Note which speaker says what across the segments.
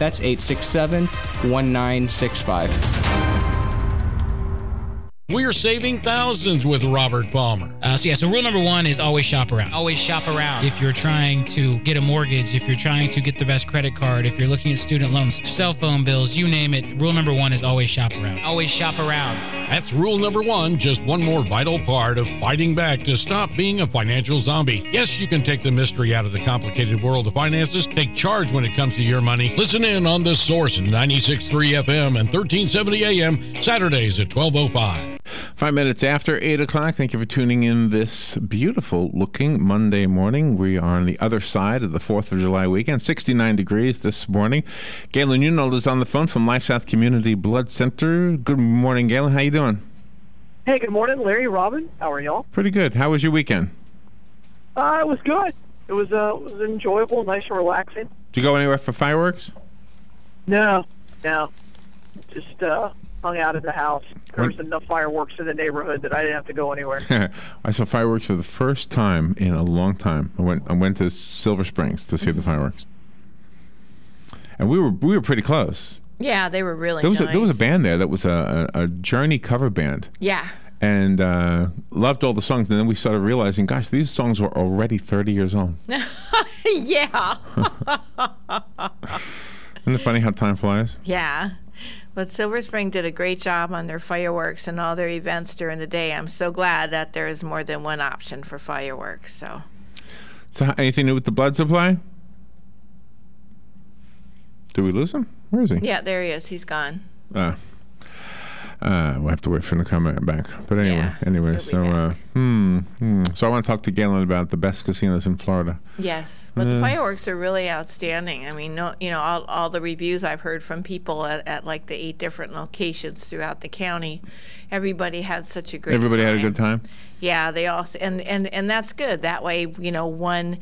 Speaker 1: That's 867-1965.
Speaker 2: We're saving thousands with Robert Palmer.
Speaker 3: So rule number one is always shop around. Always shop around. If you're trying to get a mortgage, if you're trying to get the best credit card, if you're looking at student loans, cell phone bills, you name it, rule number one is always shop around. Always shop around.
Speaker 2: That's rule number one, just one more vital part of fighting back to stop being a financial zombie. Yes, you can take the mystery out of the complicated world of finances. Take charge when it comes to your money. Listen in on The Source, 96.3 FM and 1370 AM, Saturdays at 12:05.
Speaker 4: 5 minutes after 8 o'clock. Thank you for tuning in this beautiful-looking Monday morning. We are on the other side of the 4th of July weekend. 69 degrees this morning. Galen Unold is on the phone from LifeSouth Community Blood Center. Good morning, Galen. How you doing?
Speaker 5: Hey, good morning, Larry, Robin. How are y'all?
Speaker 4: Pretty good. How was your weekend?
Speaker 5: It was good. It was enjoyable, nice and relaxing.
Speaker 4: Did you go anywhere for fireworks?
Speaker 5: No. Just hung out at the house. There was enough fireworks in the neighborhood that I didn't have to go anywhere.
Speaker 4: I saw fireworks for the first time in a long time. I went to Silver Springs to see the fireworks, and we were pretty close.
Speaker 6: Yeah, they were really
Speaker 4: nice. There was a band there that was a Journey cover band.
Speaker 6: Yeah.
Speaker 4: And loved all the songs, and then we started realizing, gosh, these songs were already 30 years old.
Speaker 6: Yeah.
Speaker 4: Isn't it funny how time flies?
Speaker 6: Yeah. But Silver Spring did a great job on their fireworks and all their events during the day. I'm so glad that there is more than one option for fireworks. So
Speaker 4: anything new with the blood supply? Did we lose him? Where is he?
Speaker 6: Yeah, there he is. He's gone.
Speaker 4: We'll have to wait for him to come back. But anyway, so so I want to talk to Galen about the best casinos in Florida.
Speaker 6: Yes. But the fireworks are really outstanding. I mean, all the reviews I've heard from people at like the 8 different locations throughout the county, everybody had such a great
Speaker 4: Everybody
Speaker 6: time.
Speaker 4: had a good time?
Speaker 6: Yeah, they all, and that's good. That way, we don't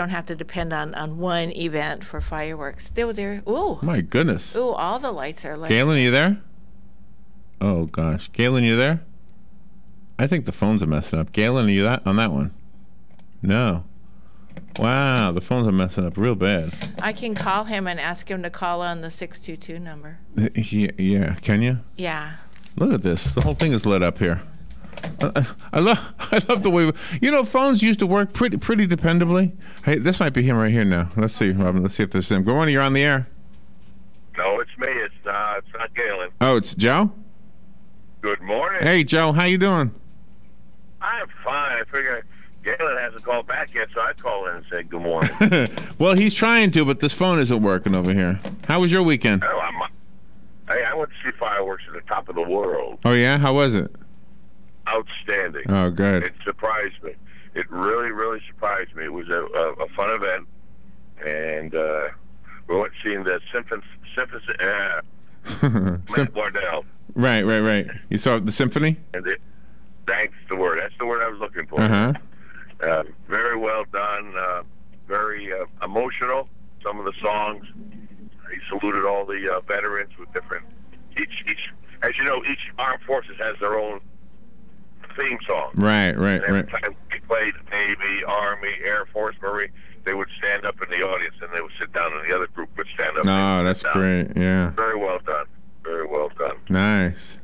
Speaker 6: have to depend on one event for fireworks. They were there. Ooh.
Speaker 4: My goodness.
Speaker 6: Ooh, all the lights are lit.
Speaker 4: Galen, you there? Oh, gosh. Galen, you there? I think the phones are messing up. Galen, are you on that one? No. Wow, the phones are messing up real bad.
Speaker 6: I can call him and ask him to call on the 622 number.
Speaker 4: Yeah, can you?
Speaker 6: Yeah.
Speaker 4: Look at this. The whole thing is lit up here. I love the way phones used to work pretty dependably. Hey, this might be him right here now. Let's see, Robin. Let's see if this is him. Good morning. You're on the air.
Speaker 7: No, it's me. It's not Galen.
Speaker 4: Oh, it's Joe.
Speaker 7: Good morning.
Speaker 4: Hey, Joe. How you doing?
Speaker 7: I'm fine. I figure Galen hasn't called back yet, so I'd call in and say good morning.
Speaker 4: Well, he's trying to, but this phone isn't working over here. How was your weekend?
Speaker 7: Oh, I went to see fireworks at the top of the world.
Speaker 4: Oh, yeah? How was it?
Speaker 7: Outstanding.
Speaker 4: Oh, good.
Speaker 7: It surprised me. It really, really surprised me. It was a fun event, and we went seeing the Symphony. Matt Wardell.
Speaker 4: Right. You saw the symphony?
Speaker 7: And that's the word. That's the word I was looking for.
Speaker 4: Uh-huh.
Speaker 7: Very well done. Very emotional. Some of the songs. He saluted all the veterans with different. Each, as you know, each armed forces has their own theme song.
Speaker 4: Right.
Speaker 7: And every time we played Navy, Army, Air Force, Marine, they would stand up in the audience and they would sit down, and the other group would stand up.
Speaker 4: No, that's great. Yeah.
Speaker 7: Very well done. Very well done.
Speaker 4: Nice.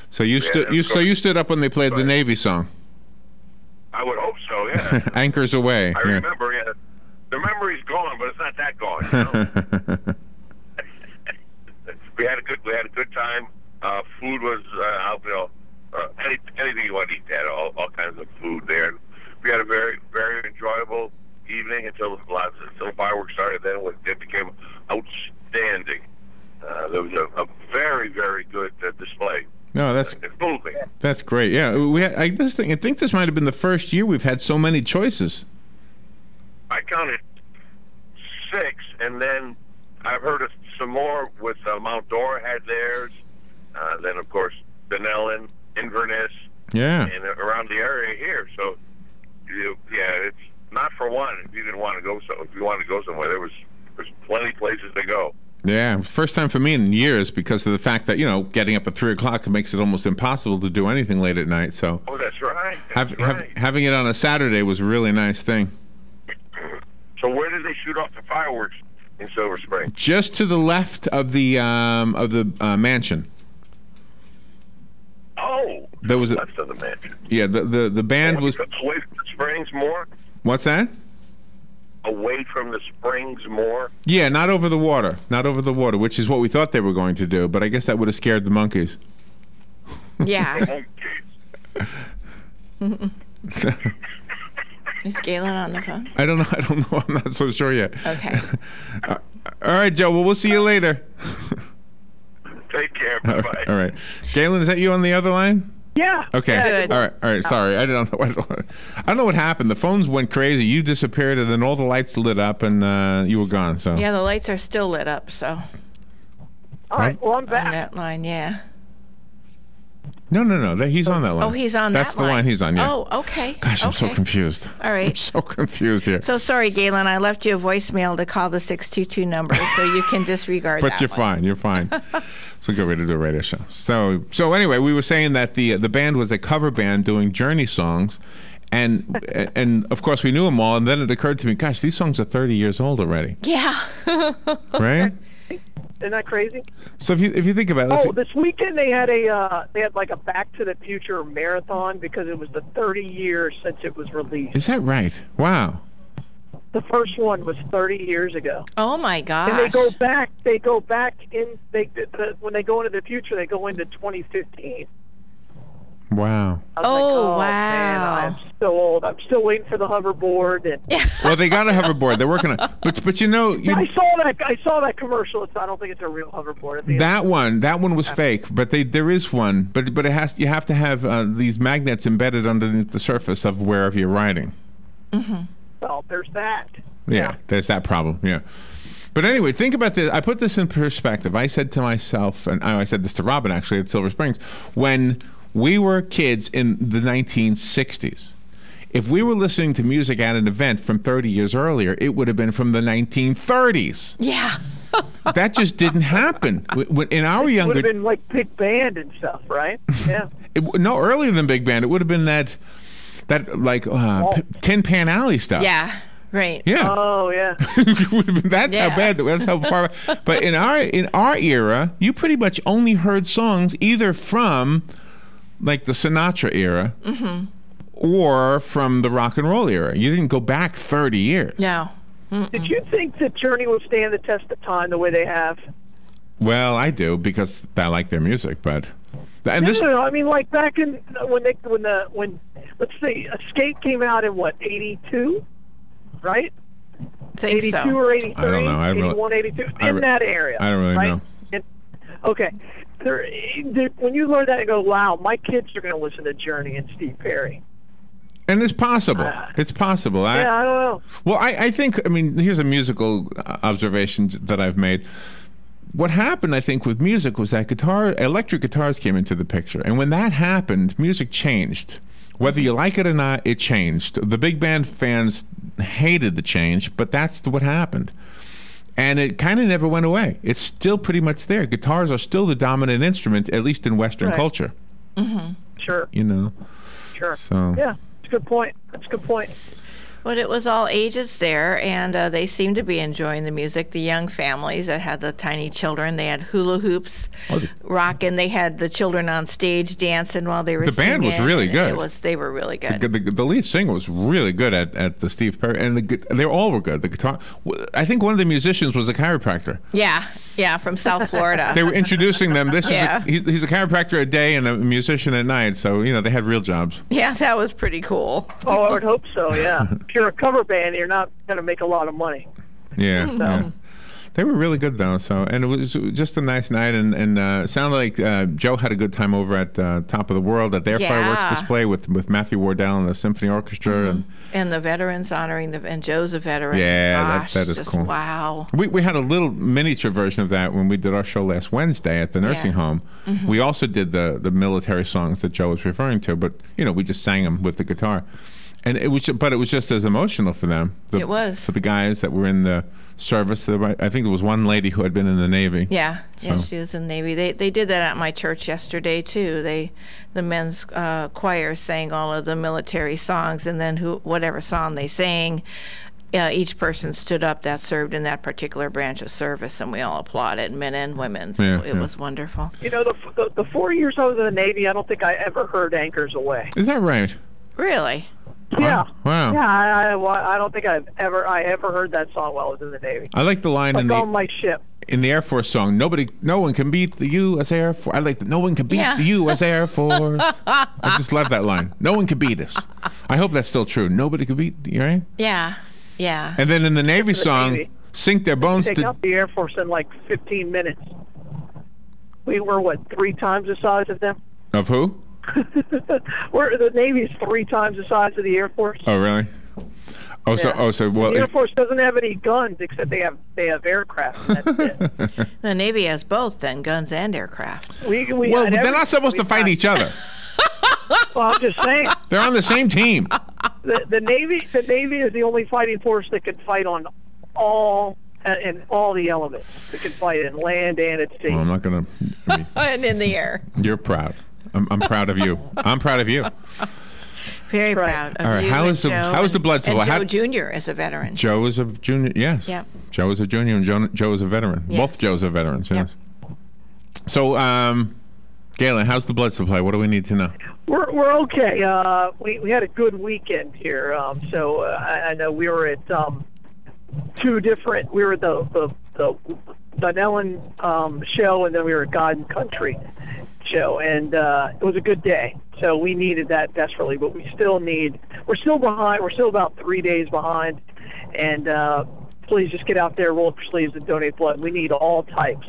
Speaker 4: So you stood up when they played the Navy song.
Speaker 7: I would hope so. Yeah.
Speaker 4: Anchors Aweigh.
Speaker 7: I remember. Yeah. The memory's gone, but it's not that gone. You know? we had a good time. Food was anything you want to eat. They had all kinds of food there. We had a very, very enjoyable evening until the fireworks started. Then it became outstanding. There was a very, very good display.
Speaker 4: No, that's great. Yeah, I think this might have been the first year we've had so many choices.
Speaker 7: I counted 6, and then I've heard of some more with Mount Dora had theirs. Then of course Denellen, Inverness, and around the area here. So it's not for one. If you wanted to go somewhere, there's plenty of places to go.
Speaker 4: Yeah, first time for me in years because of the fact that, getting up at 3 o'clock makes it almost impossible to do anything late at night. So
Speaker 7: that's right.
Speaker 4: Having it on a Saturday was a really nice thing.
Speaker 7: So where did they shoot off the fireworks in Silver Spring.
Speaker 4: Just to the left of the mansion.
Speaker 7: Oh,
Speaker 4: There was
Speaker 7: left of the mansion.
Speaker 4: Yeah, the band was.
Speaker 7: Away from the Springs more?
Speaker 4: What's that?
Speaker 7: Away from the Springs more?
Speaker 4: Yeah, not over the water. Not over the water, which is what we thought they were going to do, but I guess that would have scared the monkeys.
Speaker 6: Yeah. Is Galen on the phone?
Speaker 4: I don't know. I'm not so sure yet.
Speaker 6: Okay.
Speaker 4: All right, Joe. Well, we'll see you later.
Speaker 7: Take care. Bye-bye.
Speaker 4: All right. Galen, is that you on the other line?
Speaker 5: Yeah.
Speaker 4: Okay.
Speaker 6: Good.
Speaker 4: All right. Sorry. I don't know what happened. The phones went crazy. You disappeared, and then all the lights lit up, and you were gone. So.
Speaker 6: Yeah, the lights are still lit up, so.
Speaker 5: All right. Well, I'm
Speaker 6: On
Speaker 5: back.
Speaker 6: that line, yeah.
Speaker 4: No. He's on that line.
Speaker 6: Oh, he's on that line.
Speaker 4: That's the line he's on, yeah.
Speaker 6: Oh, okay.
Speaker 4: Gosh, I'm so
Speaker 6: Okay.
Speaker 4: confused.
Speaker 6: All right.
Speaker 4: I'm so confused here.
Speaker 6: So sorry, Galen. I left you a voicemail to call the 622 number, so you can disregard
Speaker 4: But
Speaker 6: that
Speaker 4: you're
Speaker 6: one.
Speaker 4: fine. You're fine. It's a good way to do a radio show. So anyway, we were saying that the band was a cover band doing Journey songs, and of course we knew them all. And then it occurred to me, gosh, these songs are 30 years old already,
Speaker 6: Yeah.
Speaker 4: right?
Speaker 5: Isn't that crazy?
Speaker 4: So if you think about it, let's
Speaker 5: Oh, this weekend they had like a Back to the Future marathon because it was the 30 years since it was released.
Speaker 4: is that right? Wow.
Speaker 5: The first one was 30 years ago.
Speaker 6: Oh my gosh.
Speaker 5: And they go back in. When they go into the future, they go into 2015.
Speaker 4: Wow.
Speaker 5: I was
Speaker 6: Oh,
Speaker 5: man,
Speaker 6: wow.
Speaker 5: I'm so old. I'm still waiting for the hoverboard. And
Speaker 4: Well, they got a hoverboard. They're working on, but you
Speaker 5: I saw that commercial. I don't think it's a real hoverboard. At the end.
Speaker 4: that one was fake. But there is one. But you have to have these magnets embedded underneath the surface of wherever you're riding.
Speaker 5: Well, there's that.
Speaker 4: Yeah, there's that problem. Yeah. But anyway, think about this. I put this in perspective. I said to myself, and I said this to Robin actually at Silver Springs, when we were kids in the 1960s, if we were listening to music at an event from 30 years earlier, it would have been from the 1930s.
Speaker 6: Yeah.
Speaker 4: That just didn't happen. In our
Speaker 5: It
Speaker 4: younger...
Speaker 5: would have been like big band and stuff, right? Yeah.
Speaker 4: No, earlier than big band. It would have been that like Tin Pan Alley stuff.
Speaker 6: Yeah. Right.
Speaker 4: Yeah.
Speaker 5: Oh, yeah.
Speaker 4: That's how bad. That's how far. But in our era, you pretty much only heard songs either from like the Sinatra era or from the rock and roll era. You didn't go back 30 years.
Speaker 6: No.
Speaker 5: Did you think that Journey would stand the test of time the way they have?
Speaker 4: Well, I do because I like their music, but and this.
Speaker 5: No, I mean, like back in when let's say Escape came out in what 82, right?
Speaker 6: Think
Speaker 5: 82
Speaker 6: so.
Speaker 5: or 83,
Speaker 4: I don't know.
Speaker 5: 81, 82, in that area.
Speaker 4: I don't really
Speaker 5: right?
Speaker 4: know.
Speaker 5: Okay. When you learn that and go, wow, my kids are going to listen to Journey and Steve Perry.
Speaker 4: And it's possible. It's possible.
Speaker 5: I don't know.
Speaker 4: Well, I think, here's a musical observation that I've made. What happened, I think, with music was that electric guitars came into the picture. And when that happened, music changed. Whether you like it or not, it changed. The big band fans hated the change, but that's what happened. And it kind of never went away. It's still pretty much there. Guitars are still the dominant instrument, at least in Western culture.
Speaker 5: Sure.
Speaker 4: You know?
Speaker 5: Sure.
Speaker 4: So.
Speaker 5: Yeah, that's a good point.
Speaker 6: But it was all ages there, and they seemed to be enjoying the music. The young families that had the tiny children, they had hula hoops rocking. They had the children on stage dancing while they were
Speaker 4: The band was
Speaker 6: singing,
Speaker 4: really
Speaker 6: and
Speaker 4: good.
Speaker 6: They were really good.
Speaker 4: The lead singer was really good at the Steve Perry, and they all were good. The guitar, I think one of the musicians was a chiropractor.
Speaker 6: Yeah, from South Florida.
Speaker 4: They were introducing them. This
Speaker 6: Yeah.
Speaker 4: is he's a chiropractor a day and a musician at night, so they had real jobs.
Speaker 6: Yeah, that was pretty cool.
Speaker 5: Oh, I would hope so, yeah. If you're a cover band, you're not going to make a lot of money.
Speaker 4: Yeah, yeah. They were really good though. So, and it was just a nice night, and it sounded like Joe had a good time over at Top of the World at their fireworks display with Matthew Wardell and the symphony orchestra,
Speaker 6: and the veterans honoring and Joe's a veteran.
Speaker 4: Yeah,
Speaker 6: Gosh,
Speaker 4: that is
Speaker 6: just
Speaker 4: cool.
Speaker 6: Wow.
Speaker 4: We had a little miniature version of that when we did our show last Wednesday at the nursing home. We also did the military songs that Joe was referring to, but we just sang them with the guitar. And it was just as emotional for them.
Speaker 6: It was.
Speaker 4: For the guys that were in the service. I think there was one lady who had been in the Navy.
Speaker 6: Yeah, she was in the Navy. They did that at my church yesterday too. The men's choir sang all of the military songs, and then whatever song they sang, each person stood up that served in that particular branch of service, and we all applauded, men and women. So it was wonderful.
Speaker 5: You know, the 4 years I was in the Navy, I don't think I ever heard Anchors Aweigh.
Speaker 4: Is that right?
Speaker 6: Really?
Speaker 5: Yeah.
Speaker 4: Wow.
Speaker 5: Yeah, I don't think I ever heard that song while I was in the Navy.
Speaker 4: I like the line
Speaker 5: on my ship.
Speaker 4: In the Air Force song, no one can beat the U.S. Air Force. I like no one can beat the U.S. Air Force. I just love that line. No one can beat us. I hope that's still true. Nobody can beat, right?
Speaker 6: Yeah. Yeah.
Speaker 4: And then in the Navy song, sink their bones
Speaker 5: Take out the Air Force in like 15 minutes. We were, 3 times the size of them?
Speaker 4: Of who?
Speaker 5: The Navy's 3 times the size of the Air Force.
Speaker 4: Oh, really? Oh, well,
Speaker 5: the Air Force doesn't have any guns except they have aircraft. That's it.
Speaker 6: The Navy has both, then, guns and aircraft.
Speaker 4: Well, they're not supposed to fight each other.
Speaker 5: Well, I'm just saying.
Speaker 4: They're on the same team.
Speaker 5: The Navy is the only fighting force that can fight on all the elements. It can fight in land and at sea.
Speaker 4: Well, I'm not going to.
Speaker 6: And in the air.
Speaker 4: You're proud. I'm proud of you. I'm proud of you.
Speaker 6: Very proud of
Speaker 4: all right.
Speaker 6: you.
Speaker 4: How is the blood supply?
Speaker 6: And Joe Jr. is a veteran.
Speaker 4: Joe is a junior. Yes.
Speaker 6: Yep.
Speaker 4: Joe is a junior, and Joe is a veteran.
Speaker 6: Yes.
Speaker 4: Both Joes are veterans. Yes.
Speaker 6: Yep.
Speaker 4: So, Galen, how's the blood supply? What do we need to know?
Speaker 5: We're okay. We had a good weekend here. So I know we were at 2 different. We were at the Dunellen show, and then we were at God and Country show, and it was a good day. So we needed that desperately, but we're still behind. We're still about 3 days behind, and please just get out there, roll up your sleeves, and donate blood. We need all types.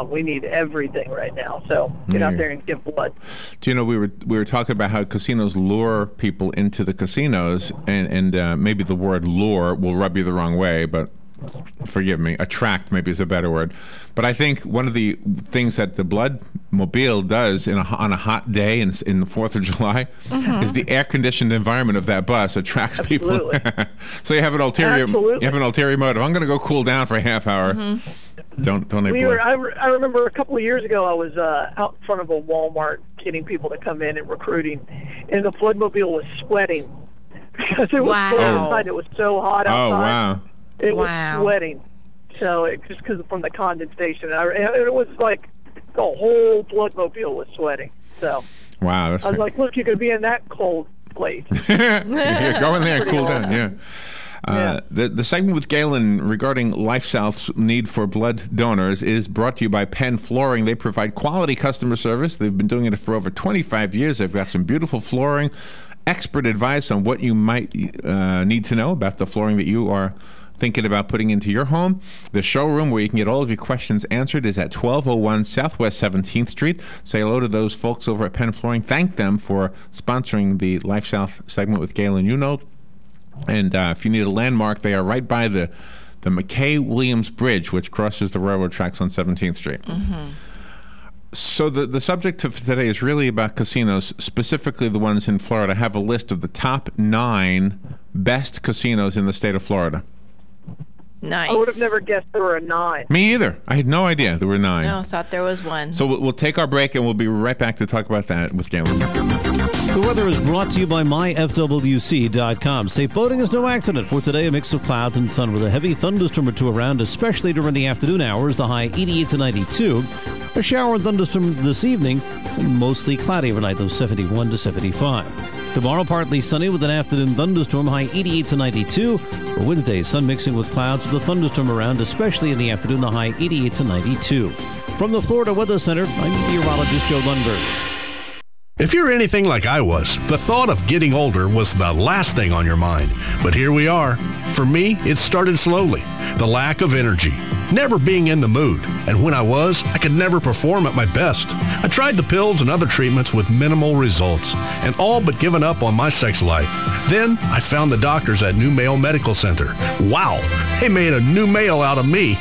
Speaker 5: We need everything right now. So get out there and give blood.
Speaker 4: Do you know, we were talking about how casinos lure people into the casinos, and maybe the word lure will rub you the wrong way, but forgive me, attract maybe is a better word. But I think one of the things that the Blood Mobile does on a hot day in the 4th of July is the air-conditioned environment of that bus attracts people. So you have an ulterior motive. I'm going to go cool down for a half hour. Don't
Speaker 5: I remember a couple of years ago I was out in front of a Walmart getting people to come in and recruiting, and the Blood Mobile was sweating because it was cold outside. It was so hot outside.
Speaker 4: Oh, wow.
Speaker 5: It was sweating. So just because from the condensation, it was like the whole Blood Mobile was sweating. So
Speaker 4: wow,
Speaker 5: I was like, look, you could be in that cold place.
Speaker 4: Yeah, go in there and cool down. Yeah. The segment with Galen regarding LifeSouth's need for blood donors is brought to you by Penn Flooring. They provide quality customer service. They've been doing it for over 25 years. They've got some beautiful flooring, expert advice on what you might need to know about the flooring that you are thinking about putting into your home. The showroom where you can get all of your questions answered is at 1201 Southwest 17th Street. Say hello to those folks over at Penn Flooring. Thank them for sponsoring the LifeSouth segment with Galen Unold. And if you need a landmark, they are right by the McKay-Williams Bridge, which crosses the railroad tracks on 17th Street. So the subject of today is really about casinos, specifically the ones in Florida. I have a list of the top 9 best casinos in the state of Florida.
Speaker 6: Nice.
Speaker 5: I would have never guessed there were 9.
Speaker 4: Me either. I had no idea there were 9.
Speaker 6: No, thought there was 1.
Speaker 4: So we'll take our break, and we'll be right back to talk about that with Galen.
Speaker 1: The weather is brought to you by myfwc.com. Safe boating is no accident. For today, a mix of clouds and sun with a heavy thunderstorm or 2 around, especially during the afternoon hours. The high 88 to 92. A shower and thunderstorm this evening, and mostly cloudy overnight, though 71 to 75. Tomorrow, partly sunny with an afternoon thunderstorm, high 88 to 92. For Wednesday, sun mixing with clouds with a thunderstorm around, especially in the afternoon, the high 88 to 92. From the Florida Weather Center, I'm meteorologist Joe Lundberg.
Speaker 8: If you're anything like I was, the thought of getting older was the last thing on your mind. But here we are. For me, it started slowly. The lack of energy, never being in the mood. And when I was, I could never perform at my best. I tried the pills and other treatments with minimal results, and all but given up on my sex life. Then I found the doctors at New Male Medical Center. Wow, they made a new male out of me.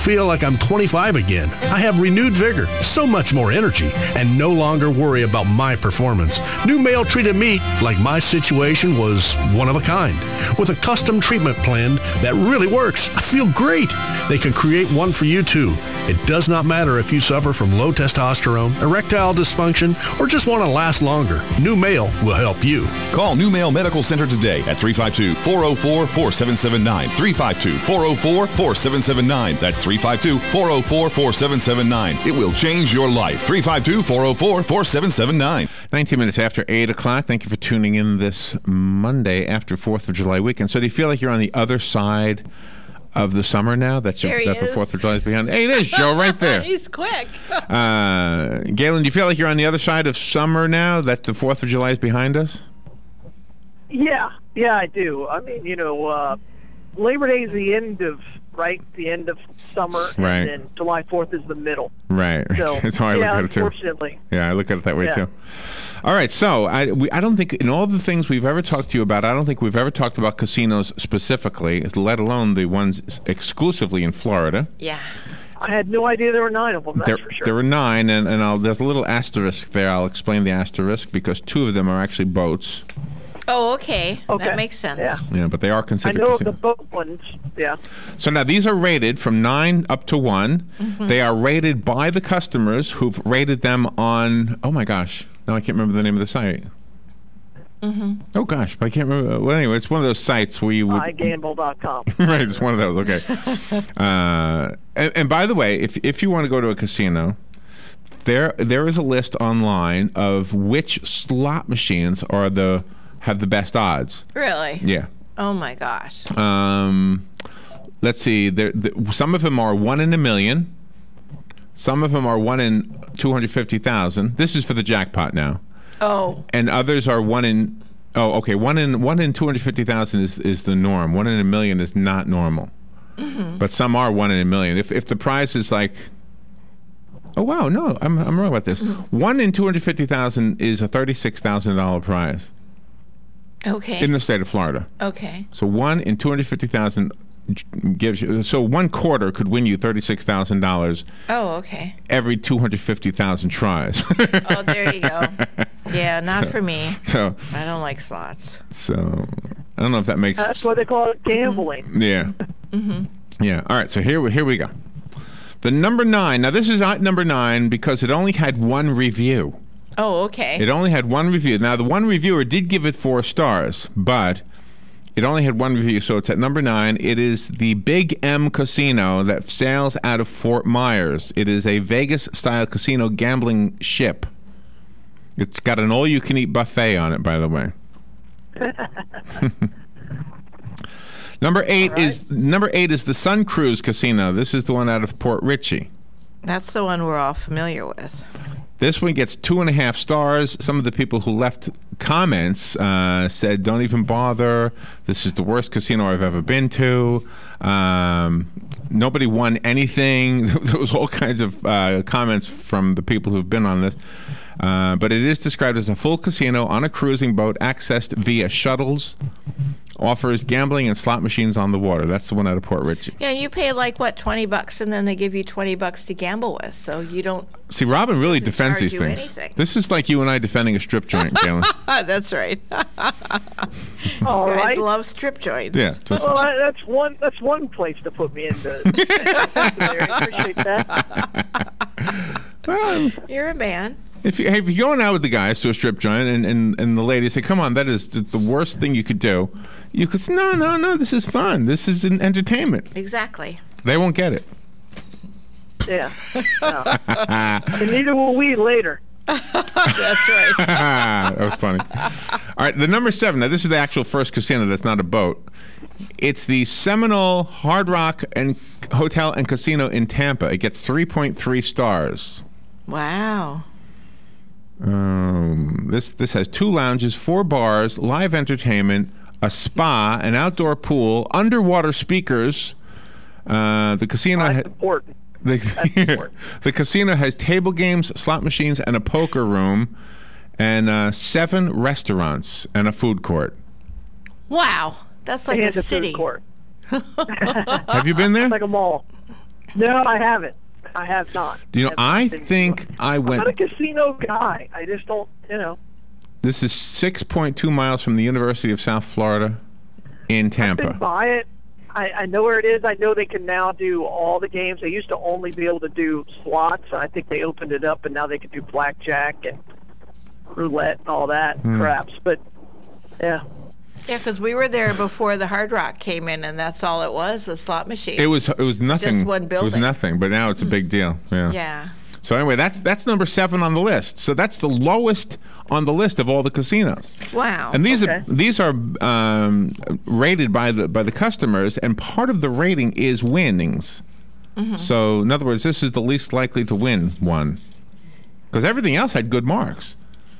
Speaker 8: Feel like I'm 25 again. I have renewed vigor, so much more energy, and no longer worry about my performance. New Male treated me like my situation was one of a kind. With a custom treatment plan that really works, I feel great. They can create one for you too. It does not matter if you suffer from low testosterone, erectile dysfunction, or just want to last longer. New Male will help you.
Speaker 9: Call New Male Medical Center today at 352-404-4779. 352-404-4779. That's 352-404-4779. It will change your life. 352-404-4779.
Speaker 4: 19 minutes after 8 o'clock. Thank you for tuning in this Monday after 4th of July weekend. So do you feel like you're on the other side of the summer now? That the 4th of July is behind? Hey, it is, Joe, right there.
Speaker 6: He's quick.
Speaker 4: Galen, do you feel like you're on the other side of summer now that the 4th of July is behind us?
Speaker 5: Yeah, I do. I mean, Labor Day is the end of summer,
Speaker 4: right,
Speaker 5: and then July 4th is the middle.
Speaker 4: Right.
Speaker 5: So,
Speaker 4: that's how I look at it, too.
Speaker 5: Unfortunately.
Speaker 4: Yeah, I look at it that way, too. All right, so I don't think in all the things we've ever talked to you about, I don't think we've ever talked about casinos specifically, let alone the ones exclusively in Florida.
Speaker 6: Yeah.
Speaker 5: I had no idea there were 9 of them, that's for sure.
Speaker 4: There were 9, and there's a little asterisk there. I'll explain the asterisk because 2 of them are actually boats.
Speaker 6: Oh, okay. That makes sense.
Speaker 4: Yeah, but they are considered
Speaker 5: casinos. I know
Speaker 4: casinos.
Speaker 5: the boat ones, yeah.
Speaker 4: So now these are rated from 9 up to 1.
Speaker 6: Mm-hmm.
Speaker 4: They are rated by the customers who've rated them on, oh my gosh, now I can't remember the name of the site.
Speaker 6: Mm-hmm.
Speaker 4: Oh gosh, but I can't remember. Well, anyway, it's one of those sites where you would...
Speaker 5: iGamble.com.
Speaker 4: Right, it's one of those, okay. And by the way, if you want to go to a casino, there is a list online of which slot machines have the best odds.
Speaker 6: Really?
Speaker 4: Yeah.
Speaker 6: Oh my gosh.
Speaker 4: Let's see. Some of them are 1 in a million. Some of them are 1 in 250,000. This is for the jackpot now.
Speaker 6: Oh.
Speaker 4: And others are 1 in. Oh, okay. 1 in 250,000 is the norm. 1 in a million is not normal. Mm-hmm. But some are 1 in a million. If the prize is like. Oh wow, no, I'm wrong about this. Mm-hmm. 1 in 250,000 is a $36,000 prize.
Speaker 6: Okay.
Speaker 4: In the state of Florida.
Speaker 6: Okay.
Speaker 4: So 1 in 250,000 gives you. So 1 quarter could win you $36,000.
Speaker 6: Oh, okay.
Speaker 4: Every 250,000 tries.
Speaker 6: Oh, there you go. Yeah, not for me.
Speaker 4: So
Speaker 6: I don't like slots.
Speaker 4: So I don't know if that makes.
Speaker 5: That's what they call it, gambling.
Speaker 4: Yeah. Mm-hmm. Yeah. All right. So here we go. The number 9. Now this is at number 9 because it only had 1 review.
Speaker 6: Oh, okay.
Speaker 4: It only had 1 review. Now, the 1 reviewer did give it 4 stars, but it only had 1 review, so it's at number 9. It is the Big M Casino that sails out of Fort Myers. It is a Vegas-style casino gambling ship. It's got an all-you-can-eat buffet on it, by the way. Number 8 is the Sun Cruise Casino. This is the one out of Port Richey.
Speaker 6: That's the one we're all familiar with.
Speaker 4: This one gets 2.5 stars. Some of the people who left comments said, don't even bother. This is the worst casino I've ever been to. Nobody won anything. There was all kinds of comments from the people who've been on this. But it is described as a full casino on a cruising boat accessed via shuttles. Offers gambling and slot machines on the water. That's the one out of Port Richey.
Speaker 6: Yeah, you pay like what, $20, and then they give you $20 to gamble with. So you don't.
Speaker 4: See, Robin really defends these things.
Speaker 6: Anything.
Speaker 4: This is like you and I defending a strip joint, Galen.
Speaker 6: That's right.
Speaker 5: All right.
Speaker 6: Guys love strip joints.
Speaker 4: Yeah.
Speaker 5: Well, that's one place to put me into. I appreciate that.
Speaker 4: Well,
Speaker 6: you're a man.
Speaker 4: If you're going out with the guys to a strip joint and the ladies say, come on, that is the worst thing you could do, you could say, no, this is fun. This is an entertainment.
Speaker 6: Exactly.
Speaker 4: They won't get it.
Speaker 5: Yeah. No. And neither will we later.
Speaker 6: That's right.
Speaker 4: That was funny. All right, the number 7. Now, this is the actual first casino that's not a boat. It's the Seminole Hard Rock and Hotel and Casino in Tampa. It gets 3.3 stars.
Speaker 6: Wow.
Speaker 4: This has 2 lounges, 4 bars, live entertainment, a spa, an outdoor pool, underwater speakers. The casino
Speaker 5: That's important.
Speaker 4: The casino has table games, slot machines, and a poker room, and 7 restaurants and a food court.
Speaker 6: Wow, that's like a city.
Speaker 5: Food court.
Speaker 4: Have you been there?
Speaker 5: It's like a mall. No, I haven't. I have not.
Speaker 4: Do you know, I think I went...
Speaker 5: I'm not a casino guy. I just don't,
Speaker 4: This is 6.2 miles from the University of South Florida in Tampa.
Speaker 5: I've been by it. I know where it is. I know they can now do all the games. They used to only be able to do slots. I think they opened it up, and now they can do blackjack and roulette and all that craps. But, yeah.
Speaker 6: Yeah, because we were there before the Hard Rock came in, and that's all it was slot machines.
Speaker 4: It was nothing.
Speaker 6: Just one building.
Speaker 4: It was nothing, but now it's a big deal. Yeah.
Speaker 6: Yeah.
Speaker 4: So anyway, that's number 7 on the list. So that's the lowest on the list of all the casinos.
Speaker 6: Wow.
Speaker 4: And these are rated by the customers, and part of the rating is winnings. So in other words, this is the least likely to win one, because everything else had good marks.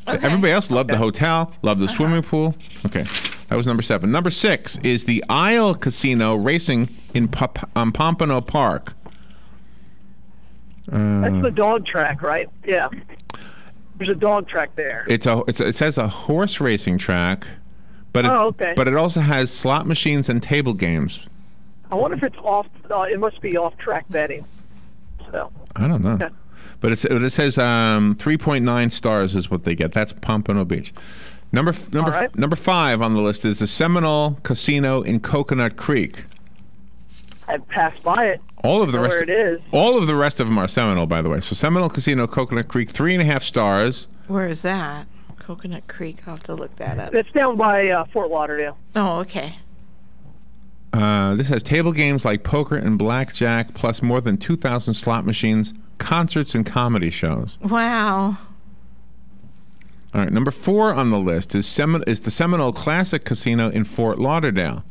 Speaker 4: Everybody else loved the hotel, loved the swimming pool. Okay, that was number 7. Number 6 is the Isle Casino Racing in Pompano Park.
Speaker 5: That's the dog track, right? Yeah. There's a dog track there.
Speaker 4: It says a horse racing track, but it also has slot machines and table games.
Speaker 5: I wonder if it's off. It must be off-track betting. So
Speaker 4: I don't know. Okay. But it says 3.9 stars is what they get. That's Pompano Beach. Number 5 on the list is the Seminole Casino in Coconut Creek.
Speaker 5: I've passed by it.
Speaker 4: All of the rest.
Speaker 5: Where it is.
Speaker 4: All of the rest of them are Seminole, by the way. So Seminole Casino, Coconut Creek, 3.5 stars.
Speaker 6: Where is that? Coconut Creek. I'll have to look that up.
Speaker 5: It's down by Fort Lauderdale.
Speaker 6: Oh, okay.
Speaker 4: This has table games like poker and blackjack, plus more than 2,000 slot machines, concerts, and comedy shows.
Speaker 6: Wow.
Speaker 4: All right, number 4 on the list is the Seminole Classic Casino in Fort Lauderdale.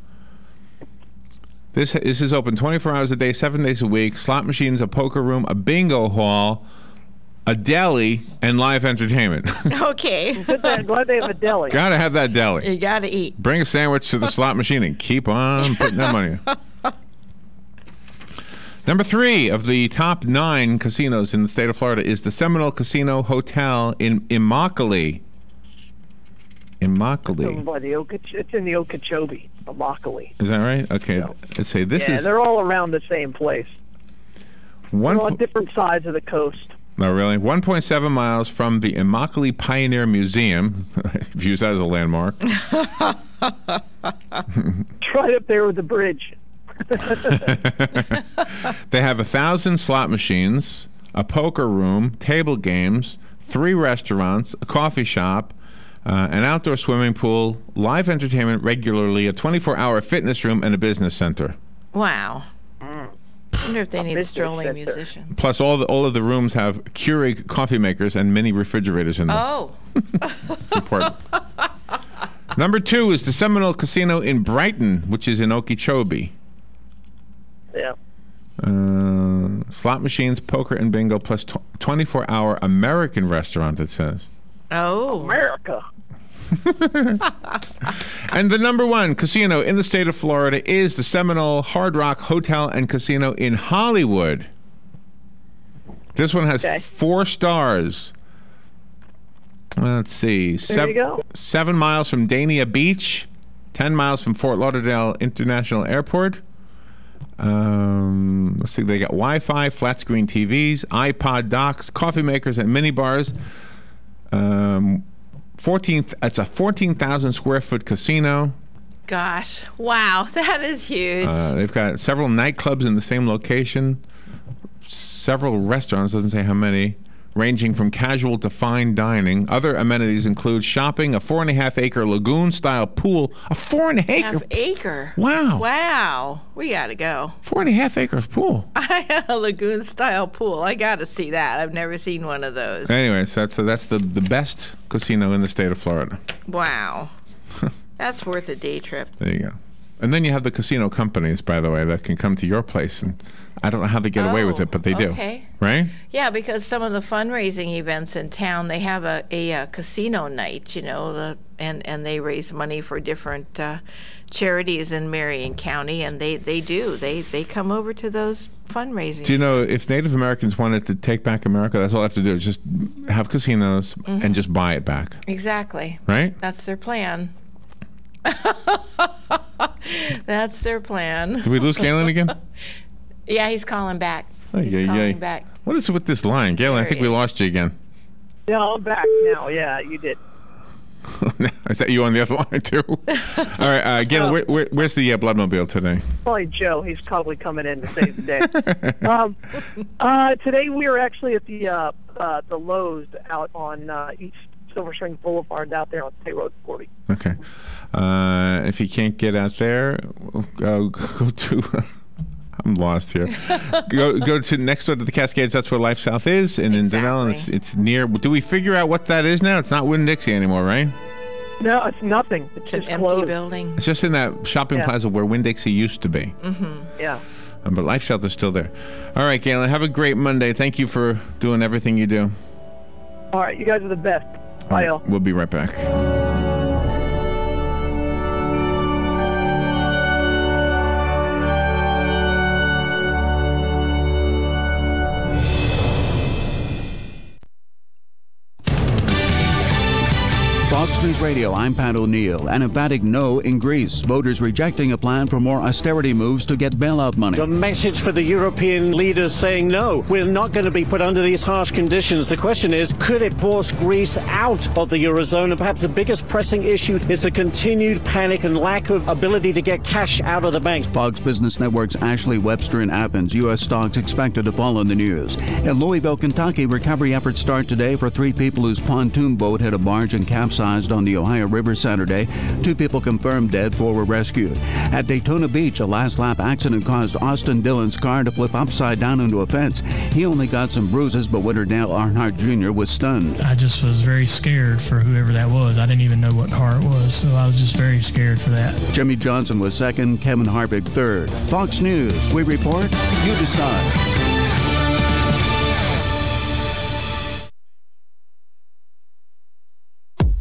Speaker 4: This is open 24 hours a day, 7 days a week. Slot machines, a poker room, a bingo hall, a deli, and live entertainment.
Speaker 6: Okay.
Speaker 5: I'm glad they have a deli.
Speaker 4: Gotta have that deli.
Speaker 6: You gotta eat.
Speaker 4: Bring a sandwich to the slot machine and keep on putting that money in. Number 3 of the top 9 casinos in the state of Florida is the Seminole Casino Hotel in Immokalee.
Speaker 5: It's in the Okeechobee, Immokalee.
Speaker 4: Is that right? Okay.
Speaker 5: So,
Speaker 4: Let's say this is.
Speaker 5: They're all around the same place. They're on different sides of the coast.
Speaker 4: Oh, really? 1.7 miles from the Immokalee Pioneer Museum. Use that as a landmark.
Speaker 5: Right up there with the bridge.
Speaker 4: They have 1,000 slot machines, a poker room, table games, 3 restaurants, a coffee shop, an outdoor swimming pool, live entertainment regularly, a 24-hour fitness room, and a business center.
Speaker 6: Wow. I wonder if they need strolling musicians.
Speaker 4: Plus, all of the rooms have Keurig coffee makers and mini refrigerators in them.
Speaker 6: Oh.
Speaker 4: It's important. Number 2 is the Seminole Casino in Brighton, which is in Okeechobee.
Speaker 5: Yeah.
Speaker 4: Slot machines, poker, and bingo, plus 24-hour American restaurant, it says.
Speaker 6: Oh.
Speaker 5: America.
Speaker 4: And the number 1 casino in the state of Florida is the Seminole Hard Rock Hotel and Casino in Hollywood. This one has 4 stars. Let's see.
Speaker 5: There you go.
Speaker 4: 7 miles from Dania Beach, 10 miles from Fort Lauderdale International Airport. Let's see. They got Wi-Fi, flat screen TVs, iPod docks, coffee makers, and mini bars. It's a 14,000 square foot casino.
Speaker 6: Gosh, wow, that is huge.
Speaker 4: They've got several nightclubs in the same location, several restaurants, doesn't say how many, ranging from casual to fine dining. Other amenities include shopping, a 4.5-acre lagoon-style pool. A 4.5 acre? Wow.
Speaker 6: Wow. We got to go.
Speaker 4: 4.5 acres pool.
Speaker 6: A lagoon-style pool. I got to see that. I've never seen one of those.
Speaker 4: Anyways, that's the best casino in the state of Florida.
Speaker 6: Wow. That's worth a day trip.
Speaker 4: There you go. And then you have the casino companies, by the way, that can come to your place, and I don't know how they get away with it, but they do.
Speaker 6: Okay.
Speaker 4: Right?
Speaker 6: Yeah, because some of the fundraising events in town, they have a casino night, and they raise money for different charities in Marion County, and they come over to those fundraising.
Speaker 4: Do you know, if Native Americans wanted to take back America, that's all they have to do is just have casinos and just buy it back.
Speaker 6: Exactly.
Speaker 4: Right?
Speaker 6: That's their plan. That's their plan.
Speaker 4: Did we lose Galen again?
Speaker 6: Yeah, he's calling back.
Speaker 4: He's calling back. What is it with this line? Galen, I think we lost you again.
Speaker 5: Yeah, I'm back now. Yeah, you did.
Speaker 4: Is that you on the other line, too? All right, Galen, where's the Bloodmobile today?
Speaker 5: Probably Joe. He's probably coming in to save the day. Today we are actually at the Lowe's out on East Silver Spring Boulevard out there on State Road 40.
Speaker 4: Okay. If you can't get out there, go to... I'm lost here. Go to next door to the Cascades. That's where LifeSouth is, and in Denellen, it's near. Do we figure out what that is now? It's not Winn-Dixie anymore, right?
Speaker 5: No, it's nothing. It's
Speaker 6: an
Speaker 5: just
Speaker 6: empty
Speaker 5: closed.
Speaker 6: building.
Speaker 4: It's just in that shopping plaza where Winn-Dixie used to be.
Speaker 6: Mm-hmm.
Speaker 5: Yeah.
Speaker 4: But LifeSouth is still there. All right, Galen, have a great Monday. Thank you for doing everything you do.
Speaker 5: All right, you guys are the best. Bye, y'all.
Speaker 4: We'll be right back.
Speaker 10: Fox News Radio, I'm Pat O'Neill. An emphatic no in Greece. Voters rejecting a plan for more austerity moves to get bailout money.
Speaker 11: The message for the European leaders saying no, we're not going to be put under these harsh conditions. The question is, could it force Greece out of the Eurozone? And perhaps the biggest pressing issue is the continued panic and lack of ability to get cash out of the banks.
Speaker 10: Fox Business Network's Ashley Webster in Athens. U.S. stocks expected to fall in the news. In Louisville, Kentucky, recovery efforts start today for 3 people whose pontoon boat hit a barge and capsized on the Ohio River Saturday. 2 people confirmed dead, 4 were rescued. At Daytona Beach, a last lap accident caused Austin Dillon's car to flip upside down into a fence. He only got some bruises, but winner Dale Earnhardt Jr. was stunned.
Speaker 12: I just was very scared for whoever that was. I didn't even know what car it was, so I was just very scared for that.
Speaker 10: Jimmy Johnson was second, Kevin Harvick third. Fox News, we report, you decide.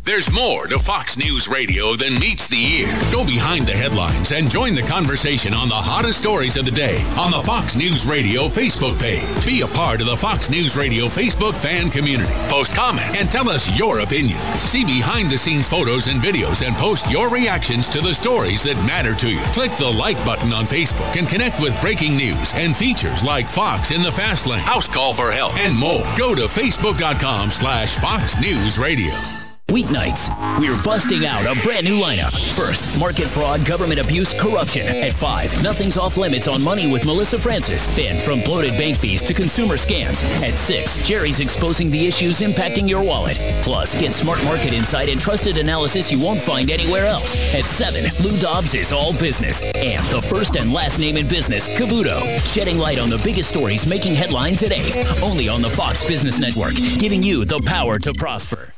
Speaker 13: There's more to Fox News Radio than meets the ear. Go behind the headlines and join the conversation on the hottest stories of the day on the Fox News Radio Facebook page. Be a part of the Fox News Radio Facebook fan community. Post comments and tell us your opinions. See behind-the-scenes photos and videos and post your reactions to the stories that matter to you. Click the like button on Facebook and connect with breaking news and features like Fox in the Fast Lane, House Call for Help, and more. Go to Facebook.com/Fox News Radio.
Speaker 14: Weeknights, we're busting out a brand new lineup. First, market fraud, government abuse, corruption. At 5, nothing's off limits on money with Melissa Francis. Then, from bloated bank fees to consumer scams. At 6, Jerry's exposing the issues impacting your wallet. Plus, get smart market insight and trusted analysis you won't find anywhere else. At 7, Lou Dobbs is all business. And the first and last name in business, Cavuto. Shedding light on the biggest stories making headlines at 8. Only on the Fox Business Network, giving you the power to prosper.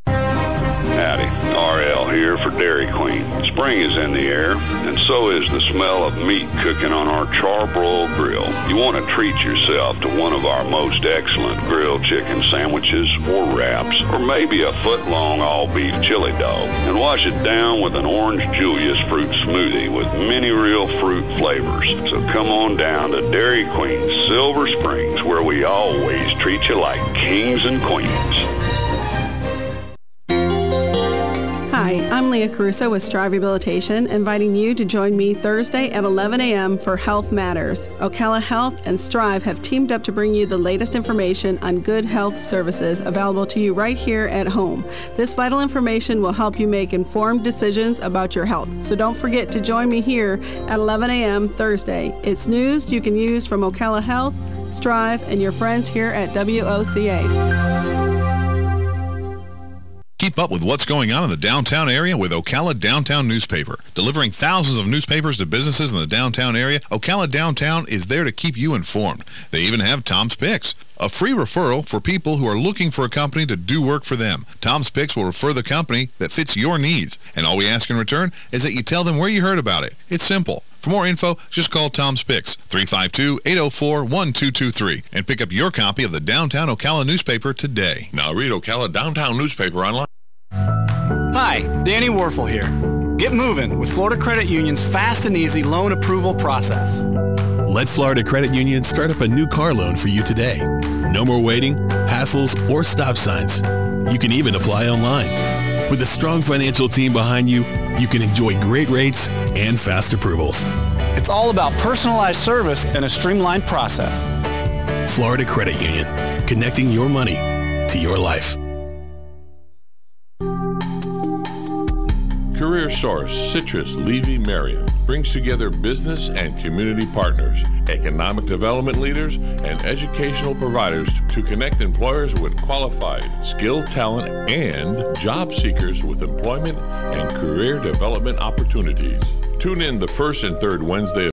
Speaker 15: Howdy, RL here for Dairy Queen. Spring is in the air, and so is the smell of meat cooking on our charbroiled grill. You want to treat yourself to one of our most excellent grilled chicken sandwiches or wraps, or maybe a foot-long all-beef chili dog, and wash it down with an Orange Julius fruit smoothie with many real fruit flavors. So come on down to Dairy Queen Silver Springs, where we always treat you like kings and queens.
Speaker 16: Hi, I'm Leah Caruso with Strive Rehabilitation, inviting you to join me Thursday at 11 a.m. for Health Matters. Ocala Health and Strive have teamed up to bring you the latest information on good health services available to you right here at home. This vital information will help you make informed decisions about your health. So don't forget to join me here at 11 a.m. Thursday. It's news you can use from Ocala Health, Strive, and your friends here at WOCA.
Speaker 17: Keep up with what's going on in the downtown area with Ocala Downtown Newspaper. Delivering thousands of newspapers to businesses in the downtown area, Ocala Downtown is there to keep you informed. They even have Tom's Picks, a free referral for people who are looking for a company to do work for them. Tom's Picks will refer the company that fits your needs, and all we ask in return is that you tell them where you heard about it. It's simple. For more info, just call Tom's Picks, 352-804-1223, and pick up your copy of the Downtown Ocala newspaper today.
Speaker 18: Now read Ocala Downtown newspaper online.
Speaker 19: Hi, Danny Warfel here. Get moving with Florida Credit Union's fast and easy loan approval process.
Speaker 20: Let Florida Credit Union start up a new car loan for you today. No more waiting, hassles, or stop signs. You can even apply online. With a strong financial team behind you, you can enjoy great rates and fast approvals.
Speaker 19: It's all about personalized service and a streamlined process.
Speaker 20: Florida Credit Union, connecting your money to your life.
Speaker 18: Career Source, Citrus, Levy, Merriam brings together business and community partners, economic development leaders, and educational providers to connect employers with qualified, skilled talent and job seekers with employment and career development opportunities. Tune in the first and third Wednesday